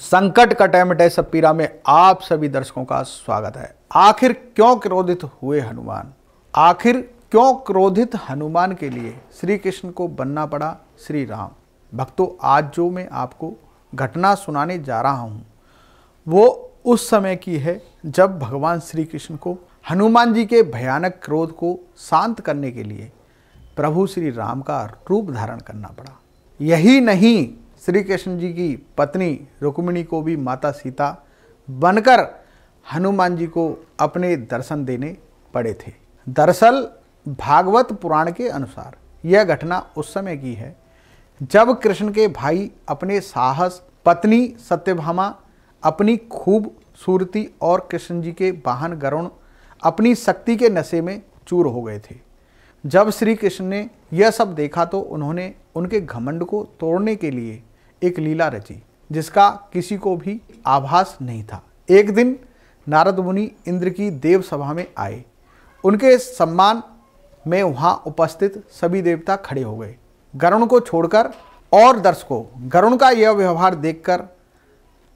संकट कटे मिटे सब पीरा में आप सभी दर्शकों का स्वागत है। आखिर क्यों क्रोधित हुए हनुमान? आखिर क्यों क्रोधित हनुमान के लिए श्री कृष्ण को बनना पड़ा श्री राम? भक्तों, आज जो मैं आपको घटना सुनाने जा रहा हूँ वो उस समय की है जब भगवान श्री कृष्ण को हनुमान जी के भयानक क्रोध को शांत करने के लिए प्रभु श्री राम का रूप धारण करना पड़ा। यही नहीं, श्री कृष्ण जी की पत्नी रुक्मिणी को भी माता सीता बनकर हनुमान जी को अपने दर्शन देने पड़े थे। दरअसल भागवत पुराण के अनुसार यह घटना उस समय की है जब कृष्ण के भाई अपने साहस, पत्नी सत्यभामा अपनी खूबसूरती और कृष्ण जी के वाहन गरुण अपनी शक्ति के नशे में चूर हो गए थे। जब श्री कृष्ण ने यह सब देखा तो उन्होंने उनके घमंड को तोड़ने के लिए एक लीला रची जिसका किसी को भी आभास नहीं था। एक दिन नारद मुनि इंद्र की देव सभा में आए। उनके सम्मान में वहां उपस्थित सभी देवता खड़े हो गए, गरुण को छोड़कर। और दर्शकों, गरुण का यह व्यवहार देखकर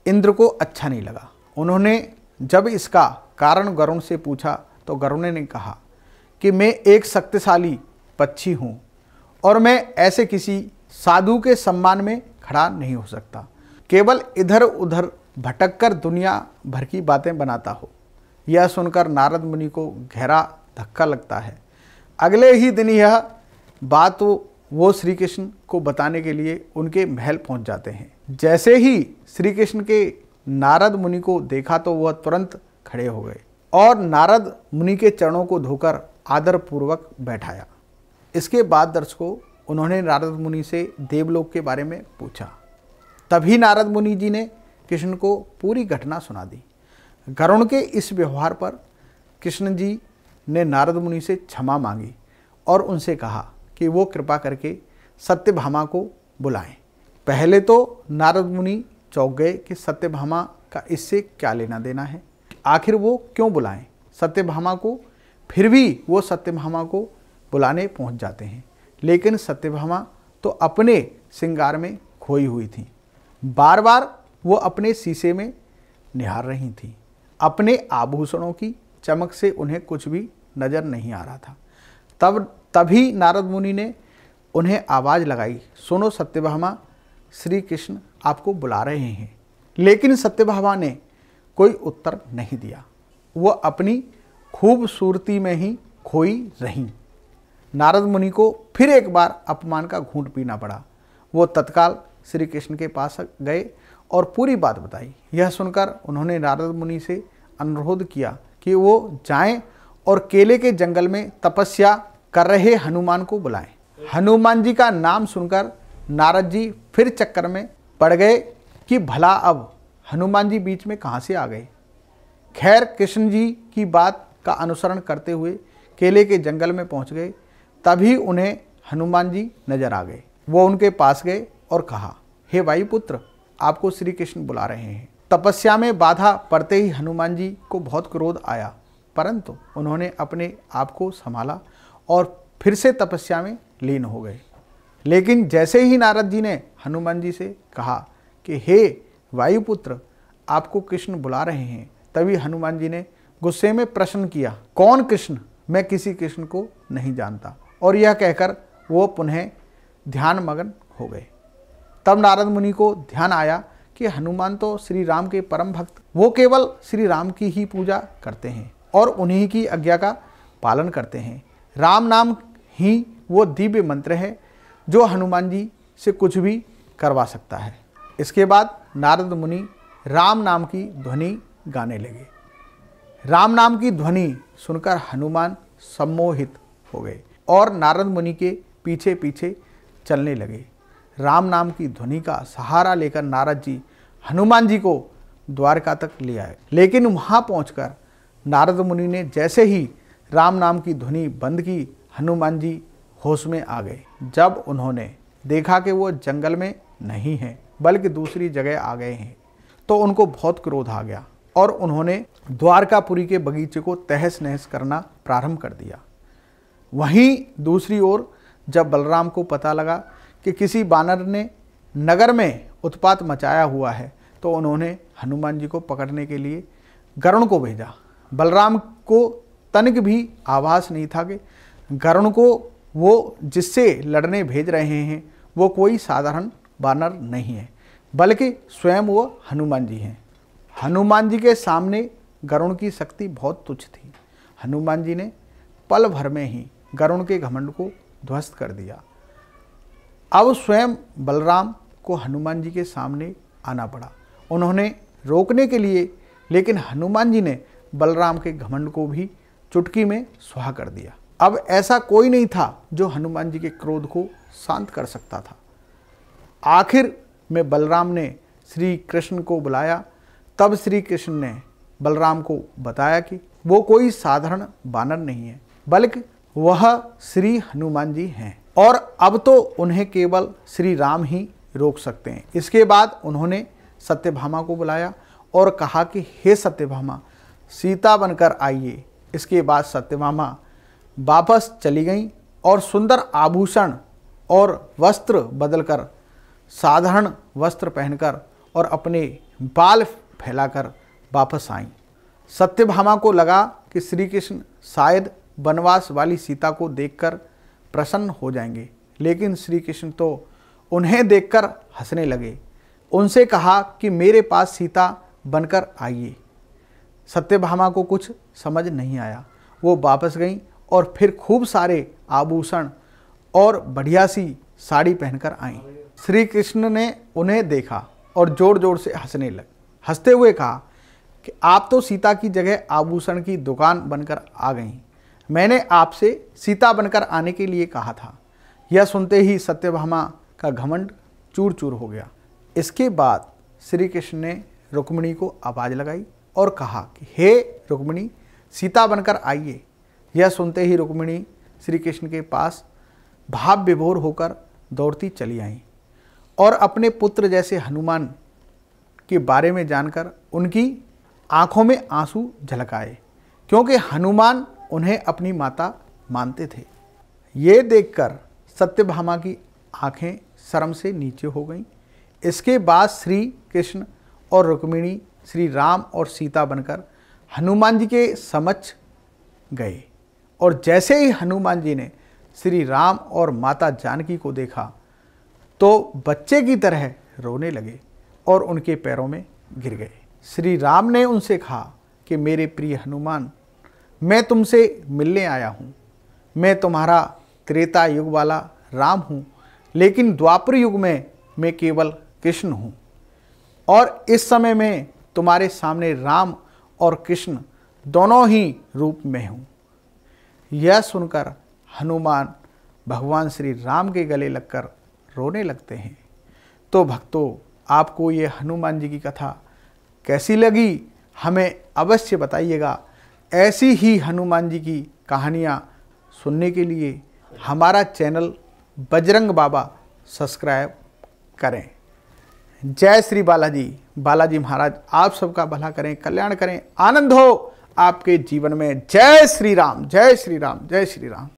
इंद्र को अच्छा नहीं लगा। उन्होंने जब इसका कारण गरुण से पूछा तो गरुण ने कहा कि मैं एक शक्तिशाली पक्षी हूँ और मैं ऐसे किसी साधु के सम्मान में खड़ा नहीं हो सकता, केवल इधर उधर भटककर दुनिया भर की बातें बनाता हो। यह सुनकर नारद मुनि को गहरा धक्का लगता है। अगले ही दिन यह बात वो श्री कृष्ण को बताने के लिए उनके महल पहुंच जाते हैं। जैसे ही श्री कृष्ण के नारद मुनि को देखा तो वह तुरंत खड़े हो गए और नारद मुनि के चरणों को धोकर आदरपूर्वक बैठाया। इसके बाद दर्शकों, उन्होंने नारद मुनि से देवलोक के बारे में पूछा। तभी नारद मुनि जी ने कृष्ण को पूरी घटना सुना दी। गरुण के इस व्यवहार पर कृष्ण जी ने नारद मुनि से क्षमा मांगी और उनसे कहा कि वो कृपा करके सत्यभामा को बुलाएं। पहले तो नारद मुनि चौंक गए कि सत्यभामा का इससे क्या लेना देना है, आखिर वो क्यों बुलाएं सत्यभामा को। फिर भी वो सत्यभामा को बुलाने पहुंच जाते हैं, लेकिन सत्यभामा तो अपने श्रृंगार में खोई हुई थी। बार बार वो अपने शीशे में निहार रही थी। अपने आभूषणों की चमक से उन्हें कुछ भी नजर नहीं आ रहा था। तभी नारद मुनि ने उन्हें आवाज़ लगाई, सुनो सत्यभामा, श्री कृष्ण आपको बुला रहे हैं। लेकिन सत्यभामा ने कोई उत्तर नहीं दिया। वह अपनी खूबसूरती में ही खोई रहीं। नारद मुनि को फिर एक बार अपमान का घूंट पीना पड़ा। वो तत्काल श्री कृष्ण के पास गए और पूरी बात बताई। यह सुनकर उन्होंने नारद मुनि से अनुरोध किया कि वो जाएं और केले के जंगल में तपस्या कर रहे हनुमान को बुलाएं। हनुमान जी का नाम सुनकर नारद जी फिर चक्कर में पड़ गए कि भला अब हनुमान जी बीच में कहाँ से आ गए। खैर, कृष्ण जी की बात का अनुसरण करते हुए केले के जंगल में पहुँच गए। तभी उन्हें हनुमान जी नजर आ गए। वो उनके पास गए और कहा, हे वायुपुत्र, आपको श्री कृष्ण बुला रहे हैं। तपस्या में बाधा पड़ते ही हनुमान जी को बहुत क्रोध आया, परंतु उन्होंने अपने आप को संभाला और फिर से तपस्या में लीन हो गए। लेकिन जैसे ही नारद जी ने हनुमान जी से कहा कि हे वायुपुत्र, आपको कृष्ण बुला रहे हैं, तभी हनुमान जी ने गुस्से में प्रश्न किया, कौन कृष्ण? मैं किसी कृष्ण को नहीं जानता। और यह कहकर वो पुनः ध्यान मग्न हो गए। तब नारद मुनि को ध्यान आया कि हनुमान तो श्री राम के परम भक्त, वो केवल श्री राम की ही पूजा करते हैं और उन्हीं की आज्ञा का पालन करते हैं। राम नाम ही वो दिव्य मंत्र है जो हनुमान जी से कुछ भी करवा सकता है। इसके बाद नारद मुनि राम नाम की ध्वनि गाने लगे। राम नाम की ध्वनि सुनकर हनुमान सम्मोहित हो गए और नारद मुनि के पीछे पीछे चलने लगे। राम नाम की ध्वनि का सहारा लेकर नारद जी हनुमान जी को द्वारका तक ले आए। लेकिन वहां पहुंचकर नारद मुनि ने जैसे ही राम नाम की ध्वनि बंद की, हनुमान जी होश में आ गए। जब उन्होंने देखा कि वो जंगल में नहीं हैं बल्कि दूसरी जगह आ गए हैं तो उनको बहुत क्रोध आ गया और उन्होंने द्वारकापुरी के बगीचे को तहस नहस करना प्रारंभ कर दिया। वहीं दूसरी ओर जब बलराम को पता लगा कि किसी बानर ने नगर में उत्पात मचाया हुआ है तो उन्होंने हनुमान जी को पकड़ने के लिए गरुड़ को भेजा। बलराम को तनिक भी आभास नहीं था कि गरुड़ को वो जिससे लड़ने भेज रहे हैं वो कोई साधारण वानर नहीं है, बल्कि स्वयं वो हनुमान जी हैं। हनुमान जी के सामने गरुड़ की शक्ति बहुत तुच्छ थी। हनुमान जी ने पल भर में ही गरुड़ के घमंड को ध्वस्त कर दिया। अब स्वयं बलराम को हनुमान जी के सामने आना पड़ा, उन्होंने रोकने के लिए, लेकिन हनुमान जी ने बलराम के घमंड को भी चुटकी में सुहा कर दिया। अब ऐसा कोई नहीं था जो हनुमान जी के क्रोध को शांत कर सकता था। आखिर में बलराम ने श्री कृष्ण को बुलाया। तब श्री कृष्ण ने बलराम को बताया कि वो कोई साधारण वानर नहीं है, बल्कि वह श्री हनुमान जी हैं और अब तो उन्हें केवल श्री राम ही रोक सकते हैं। इसके बाद उन्होंने सत्यभामा को बुलाया और कहा कि हे सत्यभामा, सीता बनकर आइए। इसके बाद सत्यभामा वापस चली गईं और सुंदर आभूषण और वस्त्र बदलकर, साधारण वस्त्र पहनकर और अपने बाल फैलाकर वापस आईं। सत्यभामा को लगा कि श्री कृष्ण शायद वनवास वाली सीता को देखकर प्रसन्न हो जाएंगे, लेकिन श्री कृष्ण तो उन्हें देखकर हंसने लगे। उनसे कहा कि मेरे पास सीता बनकर आइए। सत्यभामा को कुछ समझ नहीं आया। वो वापस गईं और फिर खूब सारे आभूषण और बढ़िया सी साड़ी पहनकर आईं। श्री कृष्ण ने उन्हें देखा और जोर जोर से हंसने लगे। हंसते हुए कहा कि आप तो सीता की जगह आभूषण की दुकान बनकर आ गईं। मैंने आपसे सीता बनकर आने के लिए कहा था। यह सुनते ही सत्यभामा का घमंड चूर चूर हो गया। इसके बाद श्री कृष्ण ने रुक्मिणी को आवाज़ लगाई और कहा कि हे रुक्मिणी, सीता बनकर आइए। यह सुनते ही रुक्मिणी श्री कृष्ण के पास भाव विभोर होकर दौड़ती चली आई और अपने पुत्र जैसे हनुमान के बारे में जानकर उनकी आंखों में आंसू झलक आए, क्योंकि हनुमान उन्हें अपनी माता मानते थे। ये देखकर सत्यभामा की आंखें शर्म से नीचे हो गईं। इसके बाद श्री कृष्ण और रुक्मिणी श्री राम और सीता बनकर हनुमान जी के समक्ष गए और जैसे ही हनुमान जी ने श्री राम और माता जानकी को देखा तो बच्चे की तरह रोने लगे और उनके पैरों में गिर गए। श्री राम ने उनसे कहा कि मेरे प्रिय हनुमान, मैं तुमसे मिलने आया हूँ। मैं तुम्हारा त्रेता युग वाला राम हूँ, लेकिन द्वापर युग में मैं केवल कृष्ण हूँ और इस समय मैं तुम्हारे सामने राम और कृष्ण दोनों ही रूप में हूँ। यह सुनकर हनुमान भगवान श्री राम के गले लगकर रोने लगते हैं। तो भक्तों, आपको ये हनुमान जी की कथा कैसी लगी हमें अवश्य बताइएगा। ऐसी ही हनुमान जी की कहानियाँ सुनने के लिए हमारा चैनल बजरंग बाबा सब्सक्राइब करें। जय श्री बालाजी। बालाजी महाराज आप सबका भला करें, कल्याण करें, आनंद हो आपके जीवन में। जय श्री राम, जय श्री राम, जय श्री राम।